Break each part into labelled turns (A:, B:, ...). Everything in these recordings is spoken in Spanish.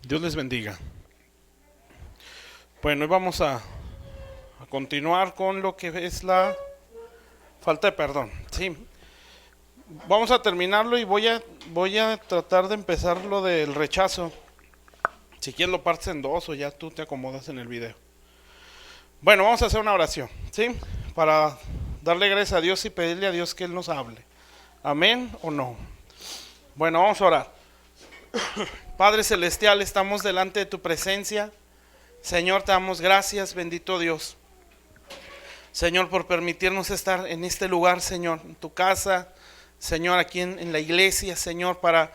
A: Dios les bendiga. Bueno, hoy vamos a continuar con lo que es la falta de perdón. Sí, vamos a terminarlo y voy a tratar de empezar lo del rechazo. Si quieres lo partes en dos o ya tú te acomodas en el video. Bueno, vamos a hacer una oración, ¿sí? Para darle gracias a Dios y pedirle a Dios que Él nos hable. ¿Amén o no? Bueno, vamos a orar. Padre Celestial, estamos delante de tu presencia. Señor, te damos gracias, bendito Dios. Señor, por permitirnos estar en este lugar, Señor, en tu casa, Señor, aquí en la iglesia, Señor, para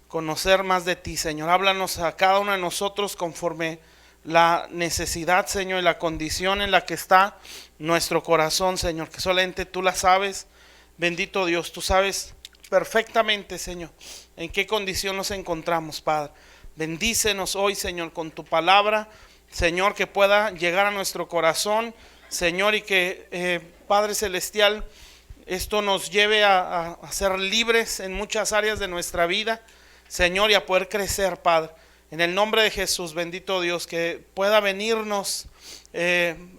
A: conocer más de ti, Señor. Háblanos a cada uno de nosotros conforme la necesidad, Señor, y la condición en la que está nuestro corazón, Señor, que solamente tú la sabes. Bendito Dios, tú sabes perfectamente, Señor, en qué condición nos encontramos, Padre. Bendícenos hoy, Señor, con tu palabra, Señor, que pueda llegar a nuestro corazón, Señor, y que, Padre Celestial, esto nos lleve a ser libres en muchas áreas de nuestra vida, Señor, y a poder crecer, Padre. En el nombre de Jesús, bendito Dios, que pueda venirnos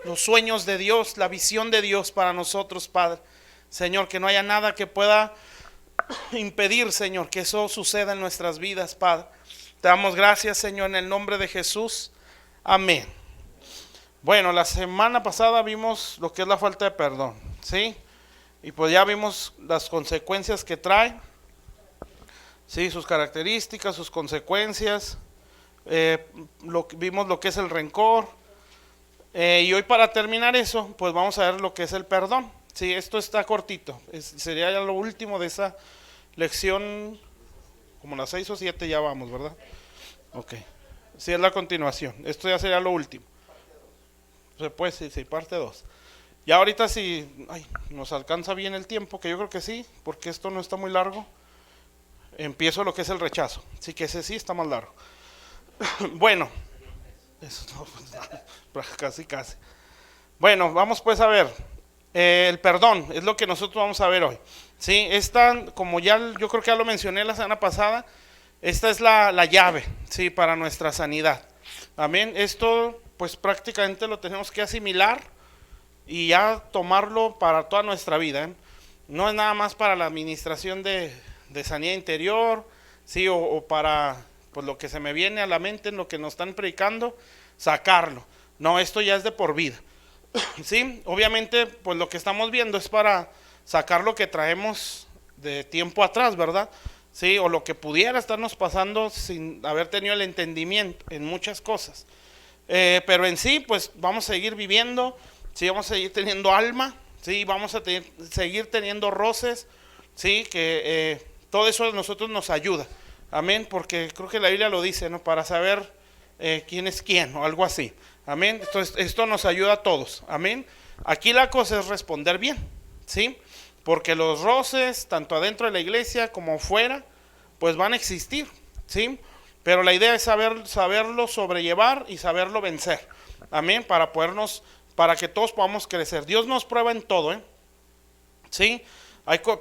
A: los sueños de Dios, la visión de Dios para nosotros, Padre. Señor, que no haya nada que pueda impedir, Señor, que eso suceda en nuestras vidas, Padre. Te damos gracias, Señor, en el nombre de Jesús. Amén. Bueno, la semana pasada vimos lo que es la falta de perdón, ¿sí? Y pues ya vimos las consecuencias que trae, ¿sí? Sus características, sus consecuencias. Vimos lo que es el rencor. Y hoy, para terminar eso, pues vamos a ver lo que es el perdón. Sí, esto está cortito. Sería ya lo último de esa lección, como las 6 o 7 ya vamos, ¿verdad? Ok. Sí, es la continuación. Esto ya sería lo último. Pues sí, parte 2. Ya ahorita si nos alcanza bien el tiempo, que yo creo que sí, porque esto no está muy largo, empiezo lo que es el rechazo. Sí, que ese sí está más largo. Bueno, eso no, casi. Bueno, vamos pues a ver. El perdón es lo que nosotros vamos a ver hoy. Sí, esta, como ya yo creo que ya lo mencioné la semana pasada, esta es la llave, sí, para nuestra sanidad. Amén. Esto pues prácticamente lo tenemos que asimilar y ya tomarlo para toda nuestra vida, ¿eh? No es nada más para la administración de sanidad interior, sí, o para pues lo que se me viene a la mente en lo que nos están predicando, sacarlo. No, esto ya es de por vida. Sí, obviamente pues lo que estamos viendo es para sacar lo que traemos de tiempo atrás, ¿verdad? Sí, o lo que pudiera estarnos pasando sin haber tenido el entendimiento en muchas cosas. Pero en sí, pues vamos a seguir viviendo, sí, vamos a seguir teniendo alma, sí, vamos a seguir teniendo roces, sí, que todo eso a nosotros nos ayuda, amén, porque creo que la Biblia lo dice, ¿no? Para saber quién es quién o algo así, amén. Entonces esto nos ayuda a todos, amén. Aquí la cosa es responder bien, sí, porque los roces, tanto adentro de la iglesia como fuera, pues van a existir, sí. Pero la idea es saberlo sobrellevar y saberlo vencer. Amén. Para que todos podamos crecer. Dios nos prueba en todo, ¿eh? ¿Sí?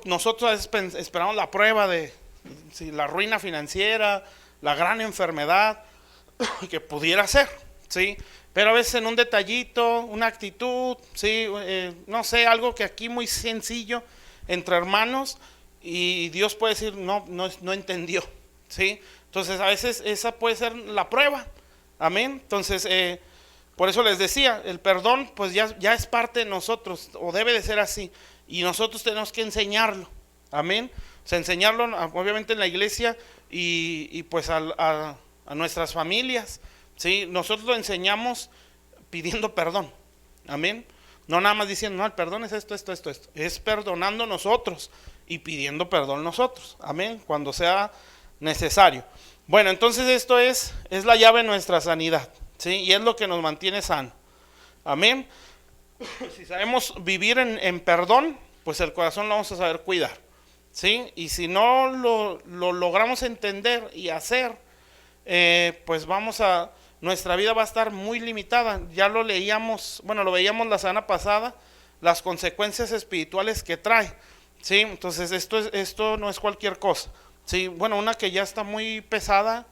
A: Nosotros a veces esperamos la prueba de la ruina financiera, la gran enfermedad que pudiera ser, ¿sí? Pero a veces en un detallito, una actitud, ¿sí? No sé, algo que aquí muy sencillo entre hermanos, y Dios puede decir, no entendió, ¿sí? Entonces a veces esa puede ser la prueba, amén. Entonces por eso les decía, el perdón pues ya es parte de nosotros, o debe de ser así, y nosotros tenemos que enseñarlo, amén. O sea, enseñarlo obviamente en la iglesia y pues a nuestras familias, ¿sí? Nosotros lo enseñamos pidiendo perdón, amén. No nada más diciendo, no, el perdón es esto, es perdonando nosotros y pidiendo perdón nosotros, amén, cuando sea necesario. Bueno, entonces esto es la llave de nuestra sanidad, ¿sí? Y es lo que nos mantiene sano, amén. Si sabemos vivir en perdón, pues el corazón lo vamos a saber cuidar, ¿sí? Y si no lo logramos entender y hacer, pues nuestra vida va a estar muy limitada. Ya lo leíamos, bueno, lo veíamos la semana pasada, las consecuencias espirituales que trae, ¿sí? Entonces esto no es cualquier cosa. Sí, bueno, una que ya está muy pesada,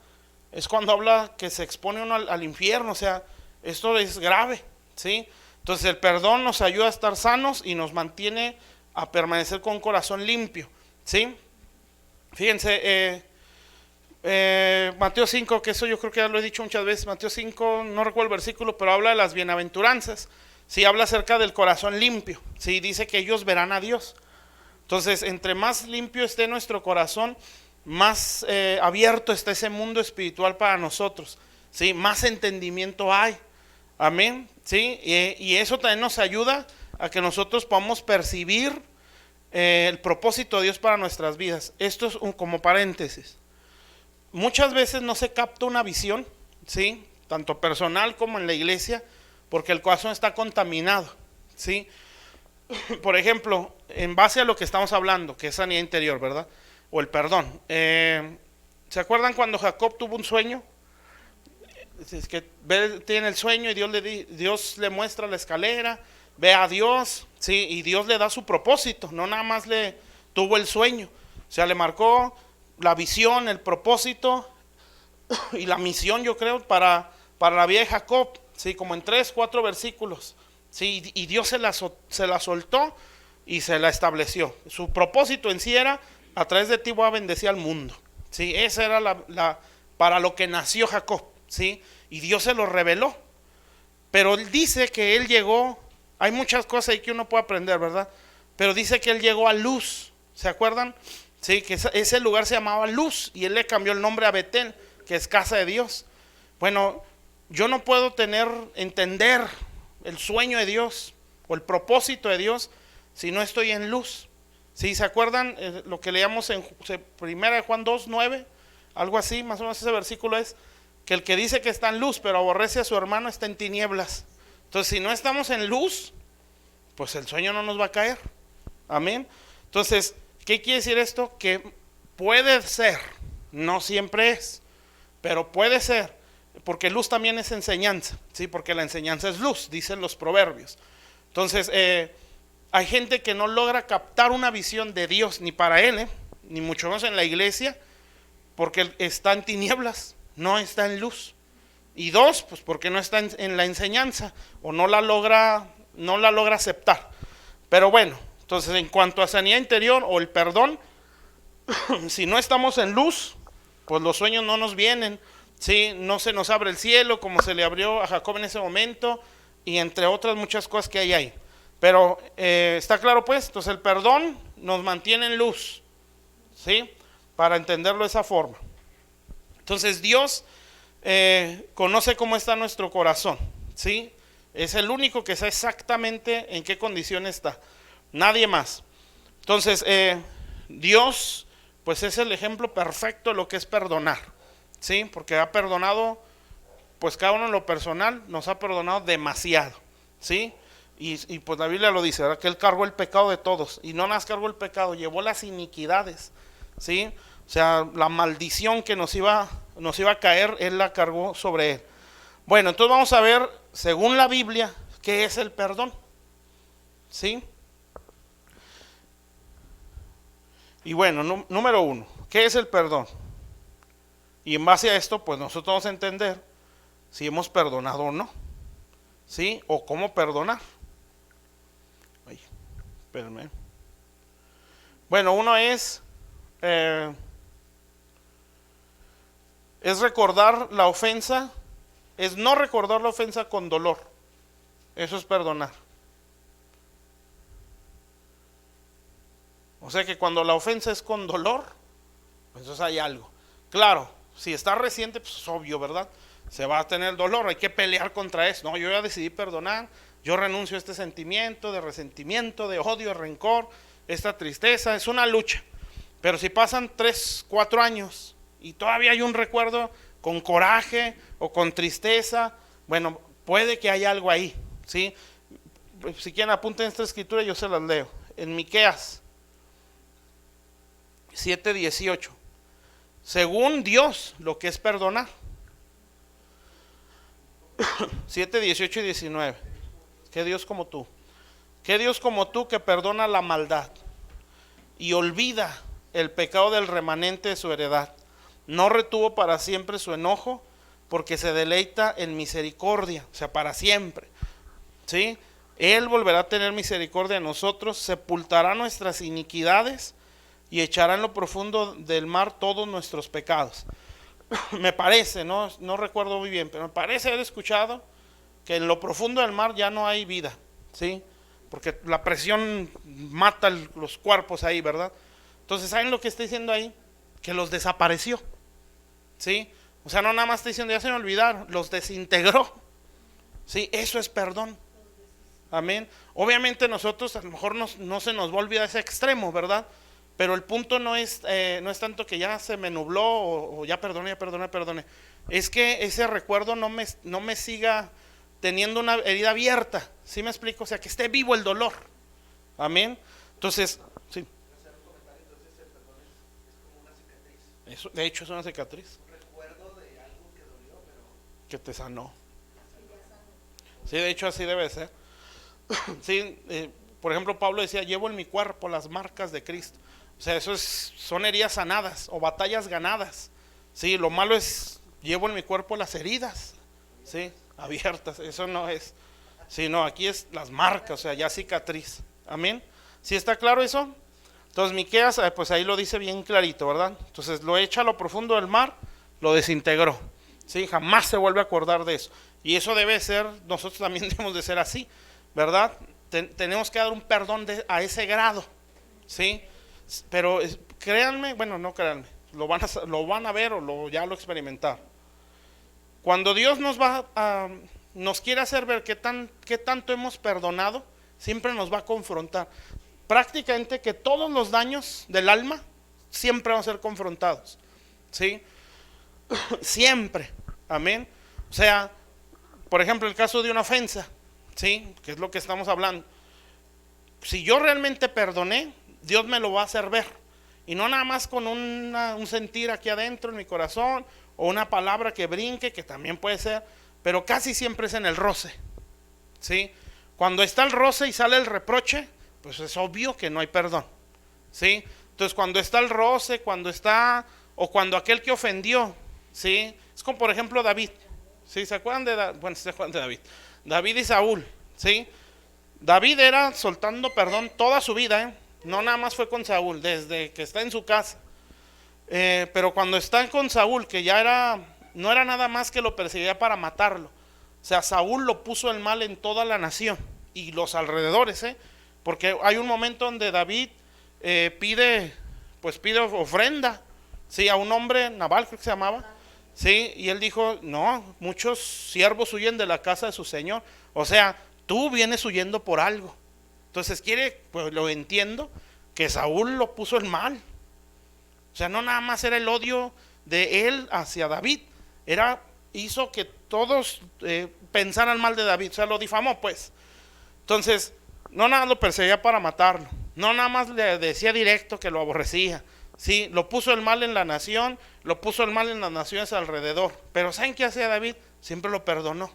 A: es cuando habla que se expone uno al infierno, o sea, esto es grave, ¿sí? Entonces el perdón nos ayuda a estar sanos y nos mantiene a permanecer con un corazón limpio, ¿sí? Fíjense, Mateo 5, que eso yo creo que ya lo he dicho muchas veces, Mateo 5, no recuerdo el versículo, pero habla de las bienaventuranzas, ¿sí? Habla acerca del corazón limpio, ¿sí? Dice que ellos verán a Dios. Entonces, entre más limpio esté nuestro corazón, más abierto está ese mundo espiritual para nosotros, ¿sí? Más entendimiento hay, amén, ¿sí? Y eso también nos ayuda a que nosotros podamos percibir el propósito de Dios para nuestras vidas. Esto es como paréntesis. Muchas veces no se capta una visión, ¿sí? Tanto personal como en la iglesia, porque el corazón está contaminado, ¿sí? Por ejemplo, en base a lo que estamos hablando, que es sanidad interior, ¿verdad? O el perdón. ¿Se acuerdan cuando Jacob tuvo un sueño? Es que tiene el sueño y Dios le muestra la escalera, ve a Dios, ¿sí? Y Dios le da su propósito, no nada más le tuvo el sueño. O sea, le marcó la visión, el propósito y la misión, yo creo, para la vida de Jacob, ¿sí? Como en 3, 4 versículos. Sí, y Dios se la soltó y se la estableció. Su propósito en sí era: a través de ti voy a bendecir al mundo, ¿sí? Esa era para lo que nació Jacob, ¿sí? Y Dios se lo reveló. Pero él dice que él llegó, hay muchas cosas ahí que uno puede aprender, ¿verdad? Pero dice que él llegó a Luz, ¿se acuerdan? Sí, que ese lugar se llamaba Luz y él le cambió el nombre a Betel, que es casa de Dios. Bueno, yo no puedo entender el sueño de Dios o el propósito de Dios si no estoy en luz. ¿Sí? ¿Se acuerdan lo que leíamos en 1 Juan 2, 9? Algo así, más o menos ese versículo es que el que dice que está en luz pero aborrece a su hermano está en tinieblas. Entonces, si no estamos en luz, pues el sueño no nos va a caer. Amén. Entonces, ¿qué quiere decir esto? Que puede ser, no siempre es, pero puede ser, porque luz también es enseñanza, ¿sí? Porque la enseñanza es luz, dicen los proverbios. Entonces, hay gente que no logra captar una visión de Dios, ni para él, ni mucho menos en la iglesia, porque está en tinieblas, no está en luz. Y dos, pues porque no está en la enseñanza, o no la logra aceptar. Pero bueno, entonces en cuanto a sanidad interior o el perdón, si no estamos en luz, pues los sueños no nos vienen, ¿sí? No se nos abre el cielo como se le abrió a Jacob en ese momento, y entre otras muchas cosas que hay ahí. Pero está claro pues, entonces el perdón nos mantiene en luz, ¿sí? Para entenderlo de esa forma. Entonces Dios conoce cómo está nuestro corazón, ¿sí? Es el único que sabe exactamente en qué condición está, nadie más. Entonces Dios pues es el ejemplo perfecto de lo que es perdonar, ¿sí? Porque ha perdonado, pues cada uno en lo personal nos ha perdonado demasiado, ¿sí? Y pues la Biblia lo dice, ¿verdad? Que Él cargó el pecado de todos, y no nada más cargó el pecado, llevó las iniquidades, ¿sí? O sea, la maldición que nos iba a caer, Él la cargó sobre Él. Bueno, entonces vamos a ver, según la Biblia, qué es el perdón, ¿sí? Y bueno, número 1, ¿qué es el perdón? Y en base a esto, pues nosotros vamos a entender si hemos perdonado o no, ¿sí? O cómo perdonar. Ay, espérenme. Bueno, uno es recordar la ofensa, es no recordar la ofensa con dolor. Eso es perdonar. O sea que cuando la ofensa es con dolor, pues entonces hay algo. Claro, si está reciente, pues es obvio, ¿verdad? Se va a tener dolor, hay que pelear contra eso. No, yo ya decidí perdonar, yo renuncio a este sentimiento de resentimiento, de odio, de rencor, esta tristeza, es una lucha. Pero si pasan 3, 4 años y todavía hay un recuerdo con coraje o con tristeza, bueno, puede que haya algo ahí, ¿sí? Si quieren apunten esta escritura, yo se las leo. En Miqueas 7:18. Según Dios, lo que es perdonar. 7, 18 y 19. ¿Qué Dios como tú? ¿Qué Dios como tú que perdona la maldad y olvida el pecado del remanente de su heredad, no retuvo para siempre su enojo, porque se deleita en misericordia, o sea, para siempre, ¿sí? Él volverá a tener misericordia de nosotros, sepultará nuestras iniquidades y echará en lo profundo del mar todos nuestros pecados. Me parece, no recuerdo muy bien, pero me parece haber escuchado que en lo profundo del mar ya no hay vida, ¿sí? Porque la presión mata los cuerpos ahí, ¿verdad? Entonces, ¿saben lo que está diciendo ahí? Que los desapareció, ¿sí? O sea, no nada más está diciendo, ya se me olvidaron, los desintegró, ¿sí? Eso es perdón. Amén. Obviamente nosotros a lo mejor no se nos va a olvidar ese extremo, ¿verdad? Pero el punto no es tanto que ya se me nubló o ya perdoné. Es que ese recuerdo no me siga teniendo una herida abierta, ¿sí me explico? O sea, que esté vivo el dolor. Amén. Entonces, sí. Eso, de hecho, es una cicatriz. Que te sanó. Sí, de hecho, así debe ser. Sí, por ejemplo, Pablo decía, llevo en mi cuerpo las marcas de Cristo. O sea, son heridas sanadas o batallas ganadas. Sí, lo malo es, llevo en mi cuerpo las heridas, sí, abiertas. Eso no es, sí, no, aquí es las marcas, o sea, ya cicatriz. Amén. ¿Sí está claro eso? Entonces Miqueas, pues ahí lo dice bien clarito, ¿verdad? Entonces lo echa a lo profundo del mar, lo desintegró. Sí, jamás se vuelve a acordar de eso. Y eso debe ser, nosotros también debemos de ser así, ¿verdad? Tenemos que dar un perdón a ese grado, ¿sí? Pero créanme, bueno, no créanme, lo van a ver o ya lo experimentar. Cuando Dios nos quiere hacer ver qué tanto hemos perdonado, siempre nos va a confrontar. Prácticamente que todos los daños del alma siempre van a ser confrontados, ¿sí? Siempre, amén. O sea, por ejemplo, el caso de una ofensa, ¿sí? Que es lo que estamos hablando. Si yo realmente perdoné, Dios me lo va a hacer ver. Y no nada más con un sentir aquí adentro en mi corazón, o una palabra que brinque, que también puede ser, pero casi siempre es en el roce, ¿sí? Cuando está el roce y sale el reproche, pues es obvio que no hay perdón, ¿sí? Entonces cuando está el roce, o cuando aquel que ofendió, ¿sí? Es como por ejemplo David, ¿sí? ¿Se acuerdan de David? David y Saúl, ¿sí? David era soltando perdón toda su vida, ¿eh? No nada más fue con Saúl, desde que está en su casa. Pero cuando está con Saúl, que ya no era nada más que lo perseguía para matarlo. O sea, Saúl lo puso el mal en toda la nación y los alrededores, porque hay un momento donde David pide ofrenda, sí, a un hombre, Nabal creo que se llamaba, sí, y él dijo, no, muchos siervos huyen de la casa de su señor. O sea, tú vienes huyendo por algo. Entonces pues lo entiendo, que Saúl lo puso el mal. O sea, no nada más era el odio de él hacia David, hizo que todos pensaran mal de David, o sea, lo difamó pues. Entonces, no nada más lo perseguía para matarlo, no nada más le decía directo que lo aborrecía, sí, lo puso el mal en la nación, lo puso el mal en las naciones alrededor. Pero ¿saben qué hacía David? Siempre lo perdonó.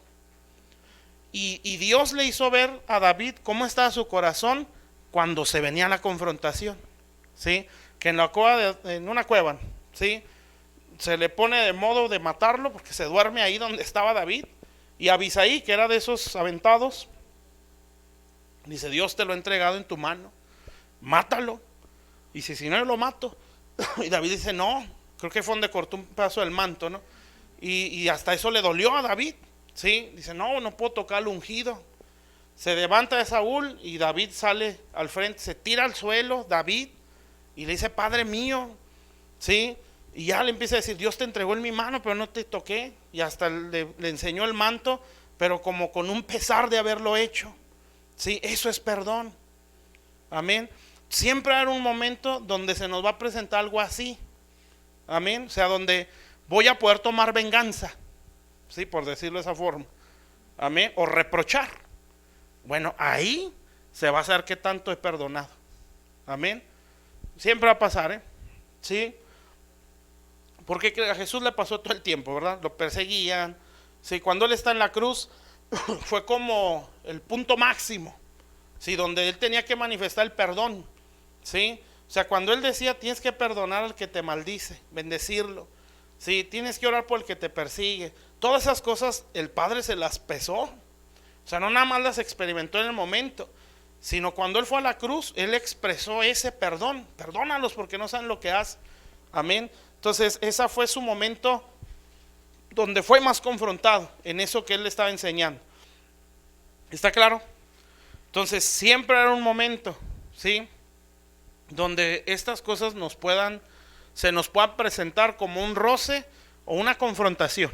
A: Y Dios le hizo ver a David cómo estaba su corazón cuando se venía la confrontación, ¿sí? Que en una cueva, ¿sí? Se le pone de modo de matarlo porque se duerme ahí donde estaba David. Y Abisaí, que era de esos aventados, dice, Dios te lo ha entregado en tu mano, mátalo. Y si no, yo lo mato. Y David dice, no, creo que fue donde cortó un pedazo del manto, ¿no? Y hasta eso le dolió a David. ¿Sí? Dice, no puedo tocar al ungido. Se levanta de Saúl y David sale al frente, se tira al suelo, David, y le dice, Padre mío, ¿sí? Y ya le empieza a decir, Dios te entregó en mi mano, pero no te toqué. Y hasta le enseñó el manto, pero como con un pesar de haberlo hecho, ¿sí? Eso es perdón. Amén. Siempre hay un momento donde se nos va a presentar algo así. Amén. O sea, donde voy a poder tomar venganza, sí, por decirlo de esa forma, amén, o reprochar. Bueno, ahí se va a saber qué tanto he perdonado. Amén. Siempre va a pasar, sí, porque a Jesús le pasó todo el tiempo, ¿verdad? Lo perseguían, sí, cuando él está en la cruz fue como el punto máximo, sí, donde él tenía que manifestar el perdón, sí. O sea, cuando él decía, tienes que perdonar al que te maldice, bendecirlo, Sí, tienes que orar por el que te persigue. Todas esas cosas el Padre se las pesó. O sea, no nada más las experimentó en el momento, sino cuando Él fue a la cruz, Él expresó ese perdón. Perdónalos porque no saben lo que hacen. Amén. Entonces, ese fue su momento donde fue más confrontado en eso que Él le estaba enseñando. ¿Está claro? Entonces, siempre era un momento, ¿sí?, donde estas cosas se nos puedan presentar como un roce o una confrontación,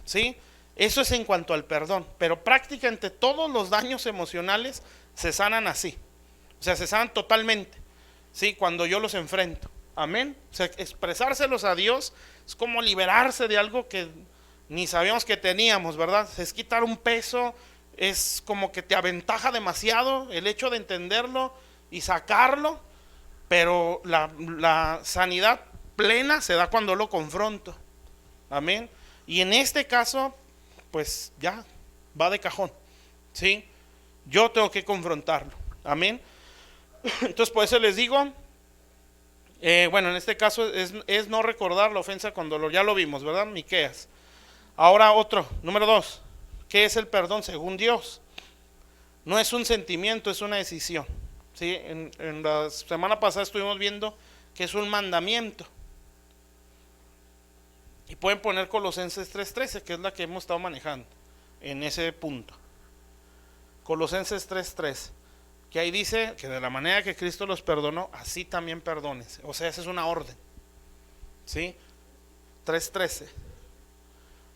A: ¿sí? Eso es en cuanto al perdón, pero prácticamente todos los daños emocionales se sanan así, o sea, se sanan totalmente, ¿sí?, cuando yo los enfrento. Amén. O sea, expresárselos a Dios es como liberarse de algo que ni sabíamos que teníamos, ¿verdad? Es quitar un peso, es como que te aventaja demasiado el hecho de entenderlo y sacarlo. Pero la sanidad plena se da cuando lo confronto. Amén. Y en este caso, pues ya va de cajón, ¿sí? Yo tengo que confrontarlo. Amén. Entonces por eso les digo, bueno, en este caso es no recordar la ofensa cuando ya lo vimos, ¿verdad? Miqueas. Ahora otro, número 2. ¿Qué es el perdón según Dios? No es un sentimiento, es una decisión. ¿Sí? En la semana pasada estuvimos viendo que es un mandamiento. Y pueden poner Colosenses 3:13, que es la que hemos estado manejando en ese punto. Colosenses 3:13, que ahí dice que de la manera que Cristo los perdonó, así también perdónense. O sea, esa es una orden, ¿sí? 3:13.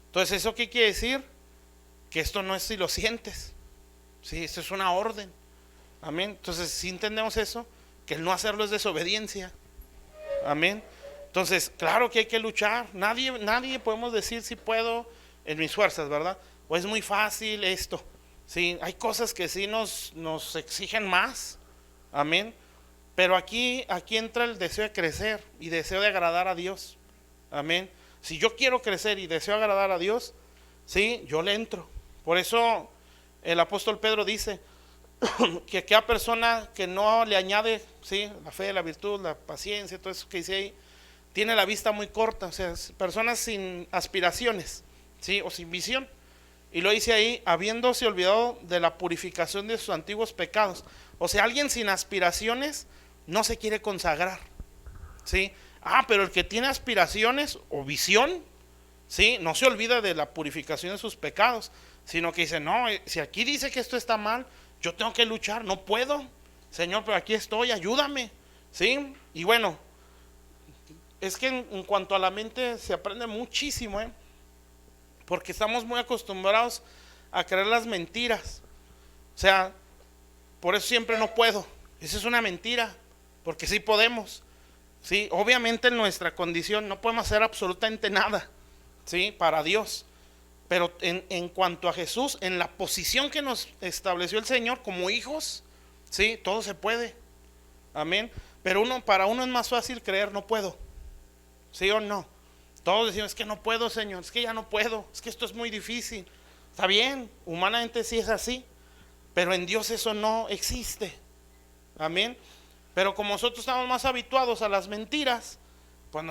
A: Entonces, ¿eso qué quiere decir? Que esto no es si lo sientes, ¿sí? Esto es una orden. Amén. Entonces, si entendemos eso, que el no hacerlo es desobediencia. Amén. Entonces, claro que hay que luchar. Nadie podemos decir si puedo en mis fuerzas, ¿verdad? O es muy fácil esto. Sí, hay cosas que sí nos exigen más. Amén. Pero aquí entra el deseo de crecer y deseo de agradar a Dios. Amén. Si yo quiero crecer y deseo agradar a Dios, sí, yo le entro. Por eso el apóstol Pedro dice que aquella persona que no le añade, ¿sí?, la fe, la virtud, la paciencia, todo eso que dice ahí, tiene la vista muy corta. O sea, personas sin aspiraciones, ¿sí?, o sin visión. Y lo dice ahí, habiéndose olvidado de la purificación de sus antiguos pecados. O sea, alguien sin aspiraciones no se quiere consagrar, ¿sí? Pero el que tiene aspiraciones o visión, ¿sí?, no se olvida de la purificación de sus pecados, sino que dice, no, si aquí dice que esto está mal, yo tengo que luchar, no puedo, Señor, pero aquí estoy, ayúdame, ¿sí? Y bueno, es que en cuanto a la mente se aprende muchísimo, porque estamos muy acostumbrados a creer las mentiras. O sea, por eso siempre no puedo. Esa es una mentira, porque sí podemos, ¿sí? Obviamente en nuestra condición no podemos hacer absolutamente nada, ¿sí?, para Dios. Pero en cuanto a Jesús, en la posición que nos estableció el Señor como hijos, ¿sí?, todo se puede. Amén. Pero para uno es más fácil creer, no puedo. ¿Sí o no? Todos decimos, es que no puedo, Señor, es que ya no puedo, es que esto es muy difícil. Está bien, humanamente sí es así, pero en Dios eso no existe. Amén. Pero como nosotros estamos más habituados a las mentiras, pues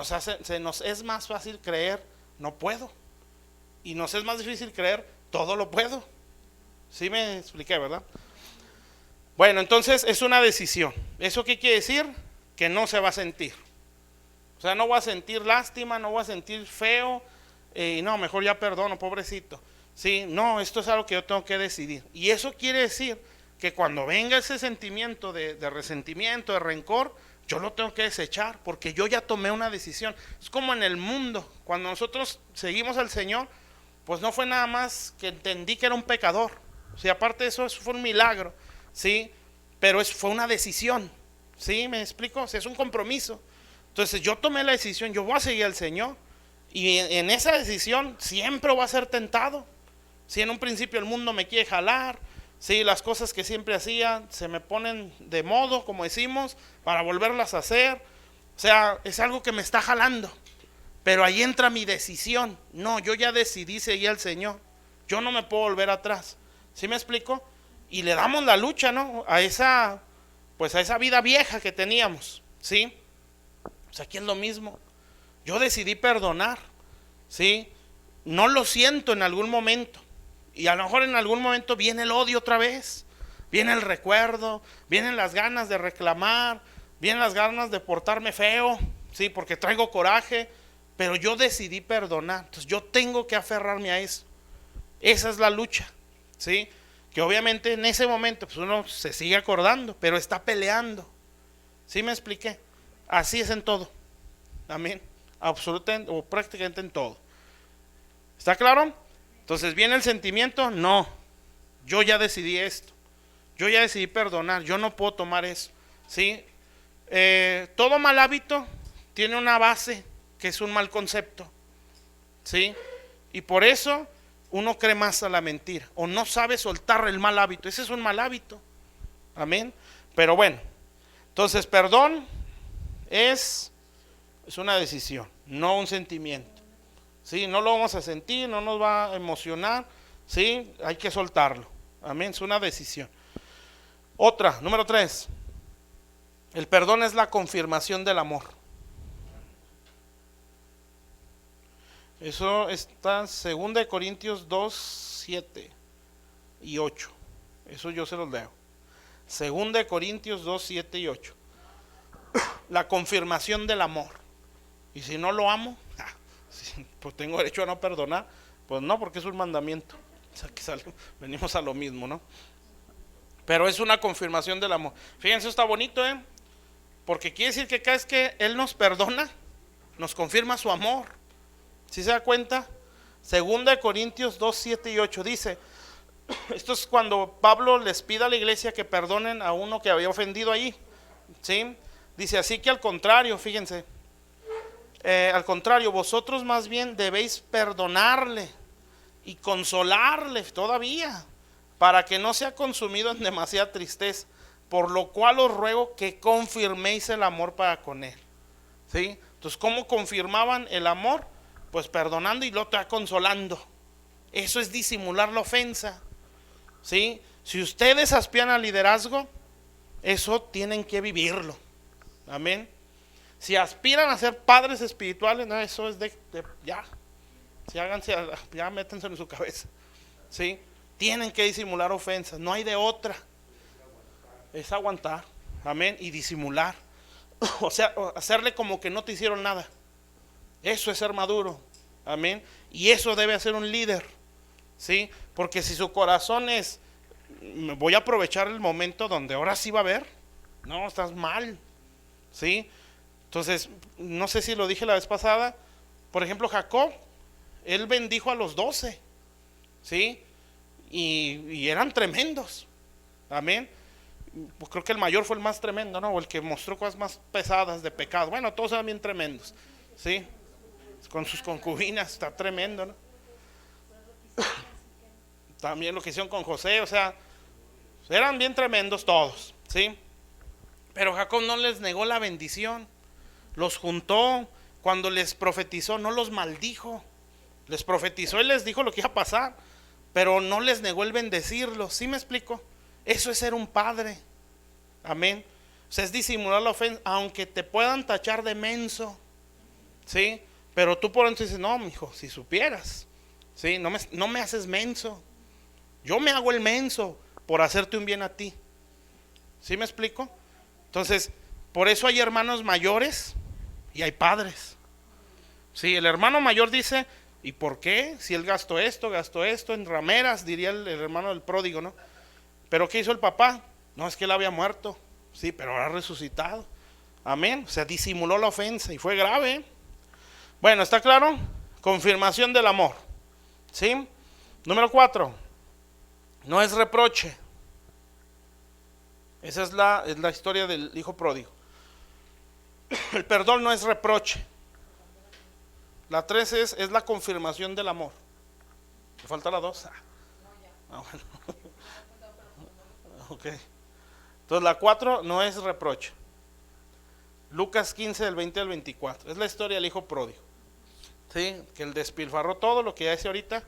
A: se nos es más fácil creer, no puedo. Y nos es más difícil creer, todo lo puedo. ¿Sí me expliqué, verdad? Bueno, entonces es una decisión. ¿Eso qué quiere decir? Que no se va a sentir. O sea, no voy a sentir lástima, no voy a sentir feo, y no, mejor ya perdono, pobrecito. Sí, no, esto es algo que yo tengo que decidir. Y eso quiere decir que cuando venga ese sentimiento de resentimiento, de rencor, yo lo tengo que desechar, porque yo ya tomé una decisión. Es como en el mundo, cuando nosotros seguimos al Señor, pues no fue nada más que entendí que era un pecador. O sea, aparte de eso fue un milagro, ¿sí? Pero fue una decisión, ¿sí? ¿Me explico? O sea, es un compromiso. Entonces yo tomé la decisión, yo voy a seguir al Señor. Y en esa decisión siempre voy a ser tentado. Si en un principio el mundo me quiere jalar, si las cosas que siempre hacía se me ponen de modo, como decimos, para volverlas a hacer. O sea, es algo que me está jalando. Pero ahí entra mi decisión. No, yo ya decidí seguir al Señor. Yo no me puedo volver atrás. ¿Sí me explico? Y le damos la lucha, ¿no?, a esa vida vieja que teníamos, ¿sí? Pues aquí es lo mismo. Yo decidí perdonar. ¿sí? No lo siento en algún momento. Y a lo mejor en algún momento viene el odio otra vez. Viene el recuerdo, vienen las ganas de reclamar, vienen las ganas de portarme feo, ¿sí? Porque traigo coraje, pero yo decidí perdonar. Entonces yo tengo que aferrarme a eso. Esa es la lucha, ¿sí? Que obviamente en ese momento pues uno se sigue acordando, pero está peleando. ¿Sí me expliqué? Así es en todo. Amén. Absolutamente o prácticamente en todo. ¿Está claro? Entonces viene el sentimiento, no. Yo ya decidí esto. Yo ya decidí perdonar, yo no puedo tomar eso, ¿sí? Todo mal hábito tiene una base que es un mal concepto, ¿sí? Y por eso uno cree más a la mentira o no sabe soltar el mal hábito. Ese es un mal hábito, amén. Pero bueno, entonces perdón es una decisión, no un sentimiento, ¿sí? No lo vamos a sentir, no nos va a emocionar, ¿sí? Hay que soltarlo, amén, es una decisión. Otra, número 3. El perdón es la confirmación del amor. Eso está en 2 Corintios 2, 7 y 8. Eso yo se los leo. 2 Corintios 2, 7 y 8. La confirmación del amor. Y si no lo amo, pues tengo derecho a no perdonar. Pues no, porque es un mandamiento. O sea, que venimos a lo mismo, ¿no? Pero es una confirmación del amor. Fíjense, está bonito, porque quiere decir que cada vez que Él nos perdona, nos confirma su amor. ¿Sí se da cuenta? 2 Corintios 2, 7 y 8 dice, esto es cuando Pablo les pide a la iglesia que perdonen a uno que había ofendido ahí, ¿sí? Dice, así que al contrario, fíjense, al contrario, vosotros más bien debéis perdonarle y consolarle todavía, para que no sea consumido en demasiada tristeza, por lo cual os ruego que confirméis el amor para con él, ¿sí? Entonces, ¿cómo confirmaban el amor? Pues perdonando y luego te va consolando. Eso es disimular la ofensa, ¿sí? Si ustedes aspiran al liderazgo, eso tienen que vivirlo, amén. Si aspiran a ser padres espirituales, no, eso es ya, si háganse, ya métanse en su cabeza, ¿sí? Tienen que disimular ofensas, no hay de otra. Es aguantar, amén, y disimular. O sea, hacerle como que no te hicieron nada. Eso es ser maduro, amén. Y eso debe hacer un líder, ¿sí? Porque si su corazón es, voy a aprovechar el momento donde ahora sí va a haber, no, estás mal, ¿sí? Entonces, no sé si lo dije la vez pasada, por ejemplo, Jacob, él bendijo a los 12, ¿sí? Y eran tremendos, amén. Pues creo que el mayor fue el más tremendo, ¿no? O el que mostró cosas más pesadas de pecado. Bueno, todos eran bien tremendos, ¿sí? Con sus concubinas, está tremendo, ¿no? También lo que hicieron con José, o sea, eran bien tremendos todos, ¿sí? Pero Jacob no les negó la bendición, los juntó. Cuando les profetizó, no los maldijo, les profetizó y les dijo lo que iba a pasar, pero no les negó el bendecirlos. ¿Sí me explico? Eso es ser un padre, amén. O sea, es disimular la ofensa, aunque te puedan tachar de menso, ¿sí? Pero tú por dentro dices, no, mijo, si supieras, ¿sí? No me haces menso. Yo me hago el menso por hacerte un bien a ti. ¿Sí me explico? Entonces, por eso hay hermanos mayores y hay padres. Sí, el hermano mayor dice, ¿y por qué? Si él gastó esto en rameras, diría el hermano del pródigo, ¿no? ¿Pero qué hizo el papá? No, es que él había muerto. Sí, pero ahora ha resucitado. Amén. O sea, disimuló la ofensa y fue grave, ¿eh? Bueno, ¿está claro? Confirmación del amor, ¿sí? Número 4. No es reproche. Esa es la historia del hijo pródigo. El perdón no es reproche. La 3 es la confirmación del amor. ¿Me falta la 2? Bueno. Ok. Entonces la 4 no es reproche. Lucas 15 del 20 al 24. Es la historia del hijo pródigo, ¿sí? Que él despilfarró todo lo que ya hice ahorita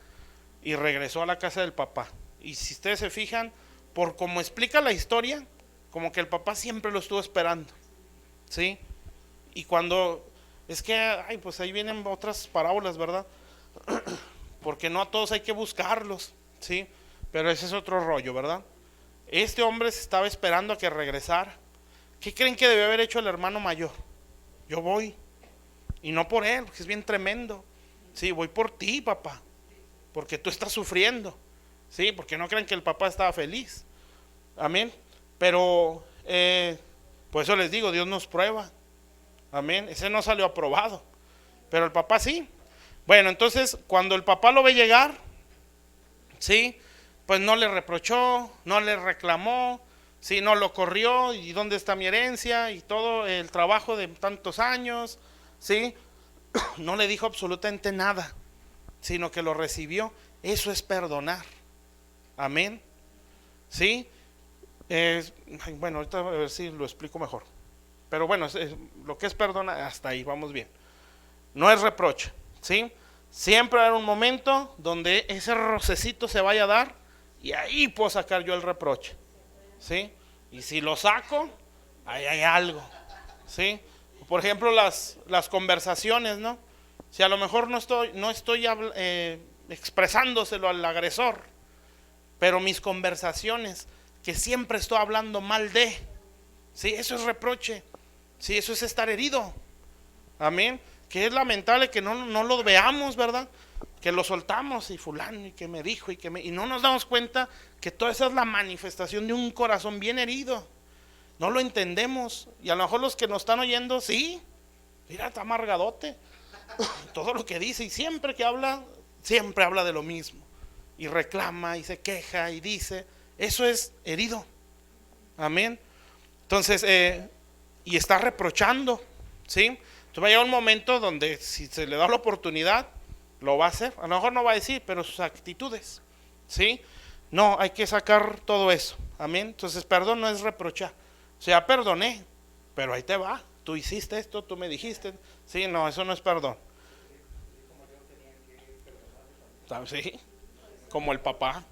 A: y regresó a la casa del papá. Y si ustedes se fijan, por cómo explica la historia, como que el papá siempre lo estuvo esperando, ¿sí? Y cuando, es que, pues ahí vienen otras parábolas, ¿verdad? porque no a todos hay que buscarlos, ¿sí? Pero ese es otro rollo, ¿verdad? Este hombre se estaba esperando a que regresara. ¿Qué creen que debió haber hecho el hermano mayor? Yo voy, y no por él, porque es bien tremendo. Sí, voy por ti, papá, porque tú estás sufriendo. Sí, porque no creen que el papá estaba feliz. Amén. Pero por eso les digo, Dios nos prueba. Amén. Ese no salió aprobado, pero el papá sí. Bueno, entonces cuando el papá lo ve llegar, sí, pues no le reprochó, no le reclamó, sí, no lo corrió. ¿Y dónde está mi herencia? Y todo el trabajo de tantos años, sí. No le dijo absolutamente nada, sino que lo recibió. Eso es perdonar. Amén. Sí. Bueno, ahorita a ver si lo explico mejor. Pero bueno, lo que es perdonar, hasta ahí vamos bien. No es reproche, ¿sí? Siempre hay un momento donde ese rocecito se vaya a dar y ahí puedo sacar yo el reproche, ¿sí? Y si lo saco, ahí hay algo, ¿sí? Por ejemplo, las conversaciones, ¿no? Si a lo mejor no estoy expresándoselo al agresor, pero mis conversaciones, que siempre estoy hablando mal de, ¿sí? Eso es reproche, ¿sí? Eso es estar herido. Amén. Que es lamentable que no lo veamos, ¿verdad? Que lo soltamos y fulano y que me dijo y no nos damos cuenta que toda esa es la manifestación de un corazón bien herido. No lo entendemos. Y a lo mejor los que nos están oyendo, sí, mira, está amargadote. Todo lo que dice, y siempre que habla, siempre habla de lo mismo. Y reclama y se queja y dice, eso es herido. Amén. Entonces, y está reprochando, ¿sí? Entonces va a llegar un momento donde si se le da la oportunidad, lo va a hacer. A lo mejor no va a decir, pero sus actitudes, ¿sí? No, hay que sacar todo eso. Amén. Entonces perdón no es reprochar. O sea, perdoné, pero ahí te va. Tú hiciste esto, tú me dijiste. Sí, no, eso no es perdón. ¿Sabes? Sí, como el papá.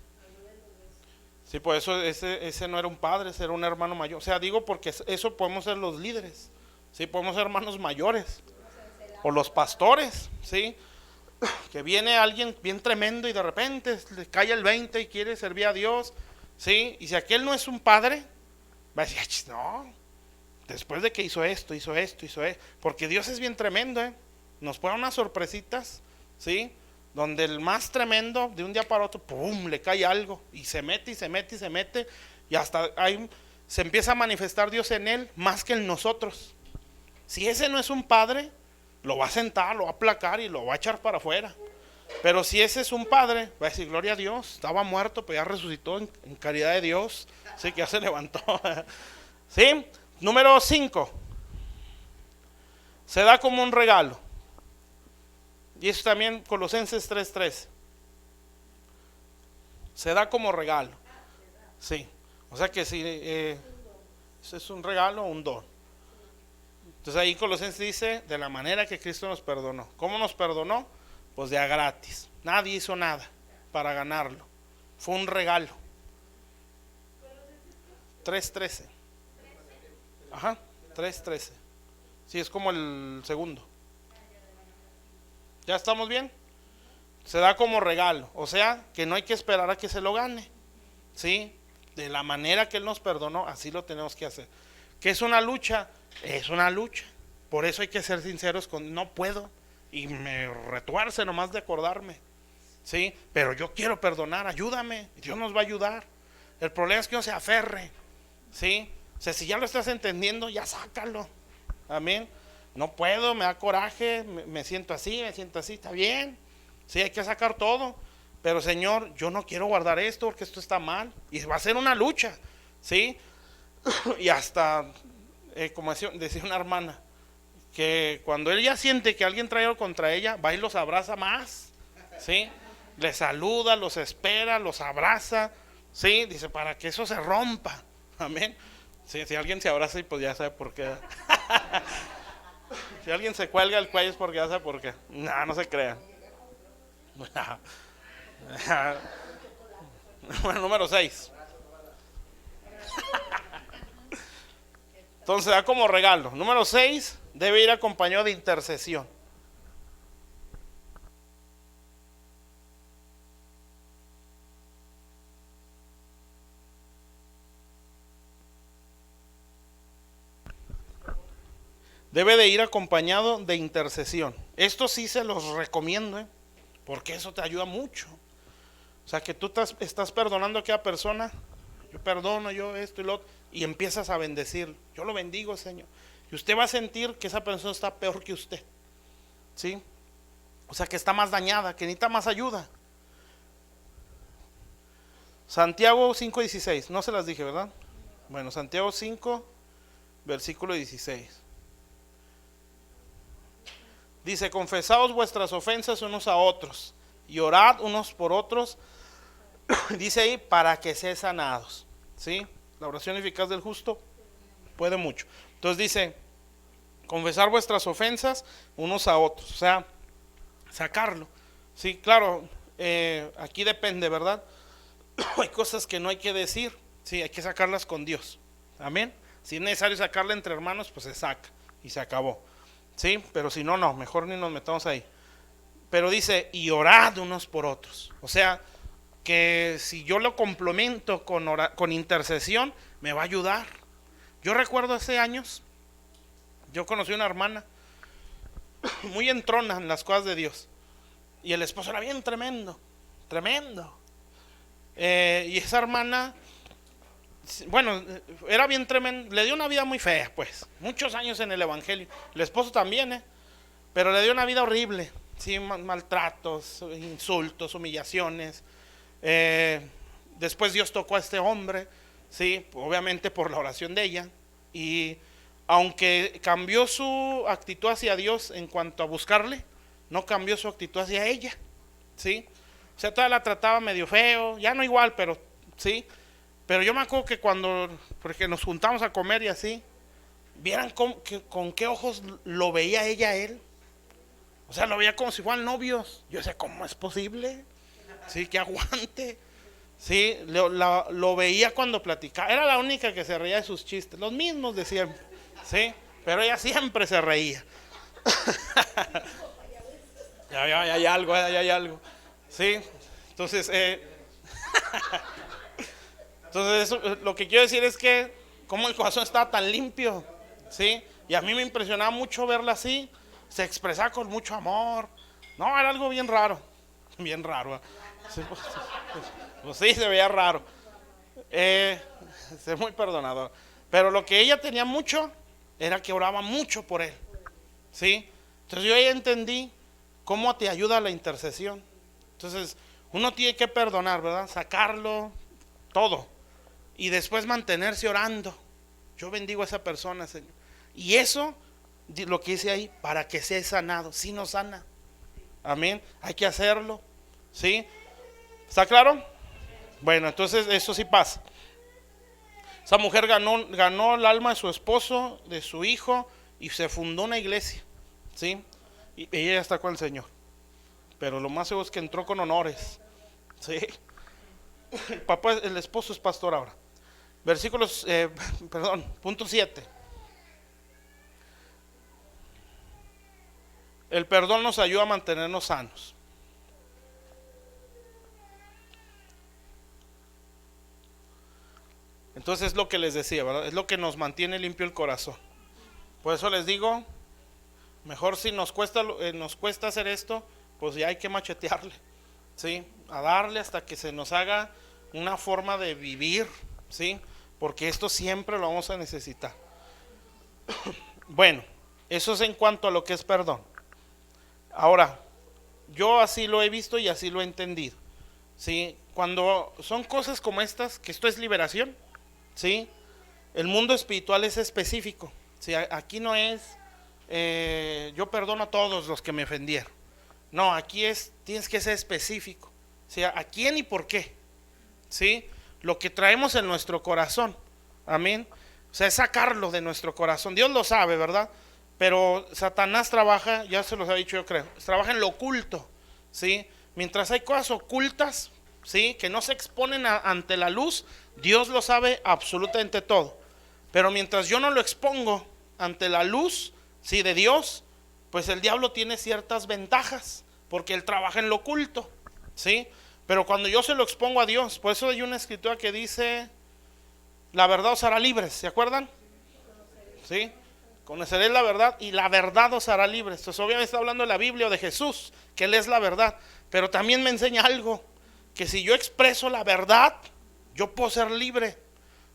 A: Sí, por eso ese no era un padre, ese era un hermano mayor. O sea, digo porque eso podemos ser los líderes. Sí, podemos ser hermanos mayores. O los pastores, ¿sí? Que viene alguien bien tremendo y de repente le cae el 20 y quiere servir a Dios, ¿sí? Y si aquel no es un padre, va a decir, no, después de que hizo esto, porque Dios es bien tremendo, ¿eh? Nos pone unas sorpresitas, ¿sí? Donde el más tremendo, de un día para otro, ¡pum!, le cae algo, y se mete, y hasta se empieza a manifestar Dios en él, más que en nosotros. Si ese no es un padre, lo va a sentar, lo va a aplacar y lo va a echar para afuera. Pero si ese es un padre, va a decir, gloria a Dios, estaba muerto, pero ya resucitó en caridad de Dios, sí, que ya se levantó. ¿Sí? Número 5. Se da como un regalo. Y eso también Colosenses 3:13. Se da como regalo. Sí. O sea que si eso es un regalo o un don. Entonces ahí Colosenses dice, de la manera que Cristo nos perdonó. ¿Cómo nos perdonó? Pues de a gratis. Nadie hizo nada para ganarlo. Fue un regalo. 3:13. Ajá, 3:13. Sí, es como el segundo. ¿Ya estamos bien? Se da como regalo. O sea, que no hay que esperar a que se lo gane. ¿Sí? De la manera que Él nos perdonó, así lo tenemos que hacer. ¿Qué es una lucha? Es una lucha. Por eso hay que ser sinceros con, no puedo. Y me retuerce nomás de acordarme. ¿Sí? Pero yo quiero perdonar, ayúdame. Dios nos va a ayudar. El problema es que no se aferre. ¿Sí? O sea, si ya lo estás entendiendo, ya sácalo. Amén. No puedo, me da coraje, me siento así, está bien. Sí, hay que sacar todo. Pero Señor, yo no quiero guardar esto porque esto está mal. Y va a ser una lucha. ¿Sí? Y hasta, como decía una hermana, que cuando él ya siente que alguien trae algo contra ella, va y los abraza más. ¿Sí? Les saluda, los espera, los abraza. ¿Sí? Dice, para que eso se rompa. Amén. Sí, si alguien se abraza y pues ya sabe por qué. Si alguien se cuelga el cuello es porque ya sabe por qué. No, no se crean. Bueno, número 6. Entonces da como regalo. Número 6, debe ir acompañado de intercesión. debe de ir acompañado de intercesión. Esto sí se los recomiendo, porque eso te ayuda mucho. O sea, que tú estás perdonando a aquella persona, yo perdono, yo esto y lo otro, y empiezas a bendecir. Yo lo bendigo, Señor. Y usted va a sentir que esa persona está peor que usted, ¿sí? O sea, que está más dañada, que necesita más ayuda. Santiago 5:16, no se las dije, ¿verdad? Bueno, Santiago 5, versículo 16. Dice: confesaos vuestras ofensas unos a otros y orad unos por otros. Dice ahí, para que sean sanados, ¿sí? La oración eficaz del justo puede mucho. Entonces dice, confesar vuestras ofensas unos a otros, o sea, sacarlo. Sí, claro, aquí depende, ¿verdad? Hay cosas que no hay que decir, sí, hay que sacarlas con Dios. Amén. Si es necesario sacarla entre hermanos, pues se saca y se acabó. Sí, pero si no, no, mejor ni nos metamos ahí. Pero dice, y orad unos por otros. O sea, que si yo lo complemento con intercesión, me va a ayudar. Yo recuerdo hace años, yo conocí una hermana muy entrona en las cosas de Dios, y el esposo era bien tremendo, tremendo. Y esa hermana, bueno, era bien tremendo, le dio una vida muy fea, pues, muchos años en el evangelio. El esposo también, pero le dio una vida horrible, sí, maltratos, insultos, humillaciones. Después Dios tocó a este hombre, sí, obviamente por la oración de ella, y aunque cambió su actitud hacia Dios en cuanto a buscarle, no cambió su actitud hacia ella, sí. O sea, todavía la trataba medio feo, ya no igual, pero sí. Pero yo me acuerdo que porque nos juntamos a comer y así, vieran con qué ojos lo veía ella a él. O sea, lo veía como si fueran novios. Yo sé, ¿cómo es posible? Sí, que aguante. Sí, lo veía cuando platicaba. Era la única que se reía de sus chistes, los mismos de siempre. Sí, pero ella siempre se reía. Ya hay algo, ya hay algo. Sí, entonces, eso, lo que quiero decir es que como el corazón estaba tan limpio, ¿sí? Y a mí me impresionaba mucho verla así, se expresaba con mucho amor. No, era algo bien raro, bien raro. Sí, pues sí, se veía raro. Es muy perdonador. Pero lo que ella tenía mucho era que oraba mucho por él, ¿sí? Entonces yo ya entendí cómo te ayuda la intercesión. Entonces uno tiene que perdonar, ¿verdad? Sacarlo, todo. Y después mantenerse orando. Yo bendigo a esa persona, Señor. Y eso, lo que dice ahí, para que sea sanado. Si nos sana. Amén. Hay que hacerlo. ¿Sí? ¿Está claro? Bueno, entonces eso sí pasa. Esa mujer ganó el alma de su esposo, de su hijo, y se fundó una iglesia. ¿Sí? Y ella ya está con el Señor. Pero lo más seguro es que entró con honores. ¿Sí? El esposo es pastor ahora. Versículos, punto 7. El perdón nos ayuda a mantenernos sanos. Entonces es lo que les decía, ¿verdad? Es lo que nos mantiene limpio el corazón. Por eso les digo, mejor si nos cuesta hacer esto, pues ya hay que machetearle, ¿sí? A darle hasta que se nos haga una forma de vivir, ¿sí? Porque esto siempre lo vamos a necesitar. Bueno, eso es en cuanto a lo que es perdón. Ahora, yo así lo he visto y así lo he entendido, ¿sí? Cuando son cosas como estas, que esto es liberación, ¿sí? El mundo espiritual es específico, ¿sí? Aquí no es yo perdono a todos los que me ofendieron. No, aquí tienes que ser específico, ¿sí? ¿A quién y por qué? ¿Sí? Lo que traemos en nuestro corazón, amén. O sea, es sacarlo de nuestro corazón. Dios lo sabe, ¿verdad? Pero Satanás trabaja, ya se los ha dicho yo creo, trabaja en lo oculto, ¿sí? Mientras hay cosas ocultas, ¿sí? Que no se exponen ante la luz, Dios lo sabe absolutamente todo. Pero mientras yo no lo expongo ante la luz, ¿sí? De Dios, pues el diablo tiene ciertas ventajas, porque él trabaja en lo oculto, ¿sí? Pero cuando yo se lo expongo a Dios, por eso hay una escritura que dice, la verdad os hará libres, ¿se acuerdan? ¿Sí? Conoceréis la verdad y la verdad os hará libres. Entonces obviamente está hablando de la Biblia o de Jesús, que Él es la verdad. Pero también me enseña algo, que si yo expreso la verdad, yo puedo ser libre.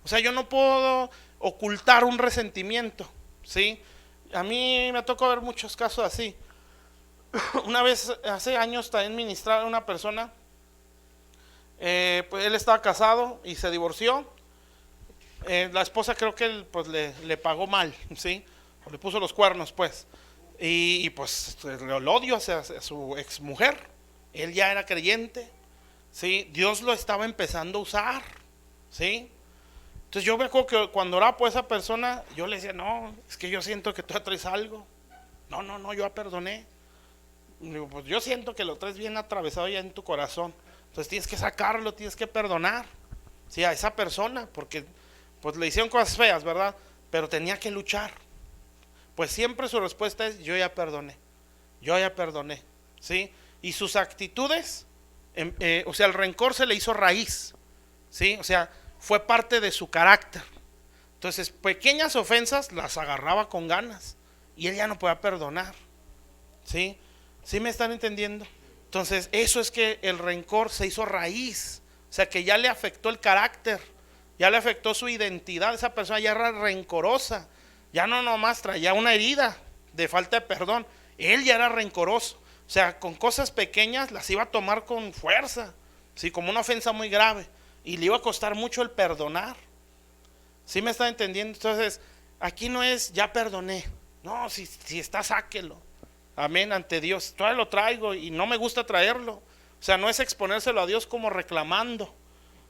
A: O sea, yo no puedo ocultar un resentimiento, ¿sí? A mí me tocó ver muchos casos así. Una vez, hace años, también ministraba a una persona, pues él estaba casado y se divorció. La esposa creo que él, pues, le pagó mal, ¿sí? O le puso los cuernos, pues. Y pues el odio hacia su ex mujer. Él ya era creyente, ¿sí? Dios lo estaba empezando a usar, ¿sí? Entonces yo me acuerdo que cuando oraba por esa persona, yo le decía, no, es que yo siento que tú traes algo. No, yo ya perdoné. Digo, pues yo siento que lo traes bien atravesado ya en tu corazón. Entonces tienes que sacarlo, tienes que perdonar, ¿sí? A esa persona, porque pues le hicieron cosas feas, ¿verdad? Pero tenía que luchar. Pues siempre su respuesta es, yo ya perdoné, ¿sí? Y sus actitudes, o sea, el rencor se le hizo raíz, ¿sí? O sea, fue parte de su carácter. Entonces, pequeñas ofensas las agarraba con ganas y él ya no podía perdonar, ¿sí? ¿Sí me están entendiendo? Entonces, eso es que el rencor se hizo raíz, o sea, que ya le afectó el carácter, ya le afectó su identidad. Esa persona ya era rencorosa, ya no nomás traía una herida de falta de perdón, él ya era rencoroso. O sea, con cosas pequeñas las iba a tomar con fuerza, ¿sí? Como una ofensa muy grave, y le iba a costar mucho el perdonar. ¿Sí me están entendiendo? Entonces, aquí no es ya perdoné. No, si está, sáquelo. Amén, ante Dios. Todavía lo traigo y no me gusta traerlo. O sea, no es exponérselo a Dios como reclamando.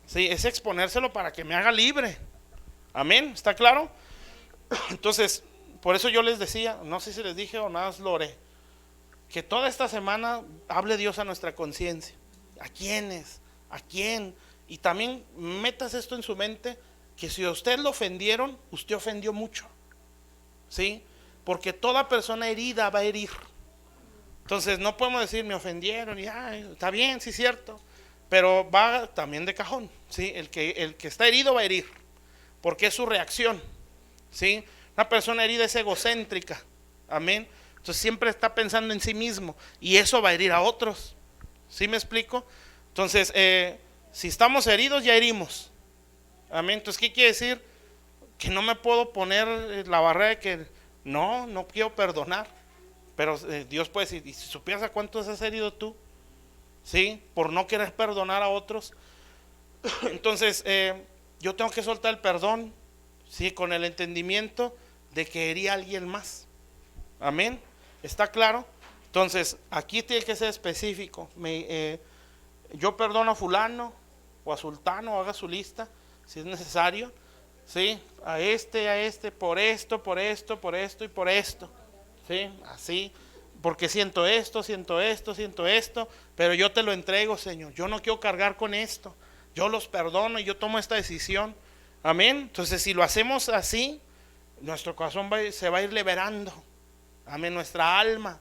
A: Sí, es exponérselo para que me haga libre. Amén, ¿está claro? Entonces, por eso yo les decía, no sé si les dije o nada más lo oré, que toda esta semana hable Dios a nuestra conciencia. ¿A quiénes? ¿A quién? Y también metas esto en su mente, que si a usted lo ofendieron, usted ofendió mucho, ¿sí? Porque toda persona herida va a herir. Entonces no podemos decir me ofendieron y está bien, sí es cierto, pero va también de cajón, ¿sí? El que está herido va a herir, porque es su reacción, ¿sí? Una persona herida es egocéntrica, amén. Entonces siempre está pensando en sí mismo y eso va a herir a otros, ¿sí me explico? Entonces, si estamos heridos, ya herimos, amén. Entonces, ¿qué quiere decir? Que no me puedo poner la barrera de que no quiero perdonar. Pero Dios puede decir, ¿y si supieras a cuántos has herido tú? ¿Sí? Por no querer perdonar a otros. Entonces, yo tengo que soltar el perdón, ¿sí? Con el entendimiento de que herí a alguien más. Amén. ¿Está claro? Entonces, aquí tiene que ser específico. Yo perdono a fulano o a sultano, haga su lista, si es necesario, ¿sí? A este, por esto y por esto. ¿Sí? Así, porque siento esto, pero yo te lo entrego, Señor. Yo no quiero cargar con esto. Yo los perdono y yo tomo esta decisión. Amén. Entonces, si lo hacemos así, nuestro corazón se va a ir liberando. Amén. Nuestra alma,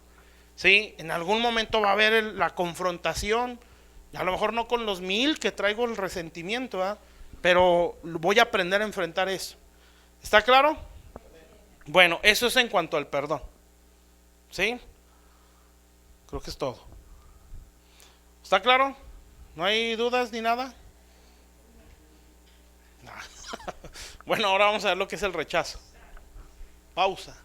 A: ¿sí? En algún momento va a haber la confrontación. A lo mejor no con los 1000 que traigo el resentimiento, ¿verdad? Pero voy a aprender a enfrentar eso. ¿Está claro? Bueno, eso es en cuanto al perdón. ¿Sí? Creo que es todo. ¿Está claro? ¿No hay dudas ni nada? Bueno, ahora vamos a ver lo que es el rechazo. Pausa.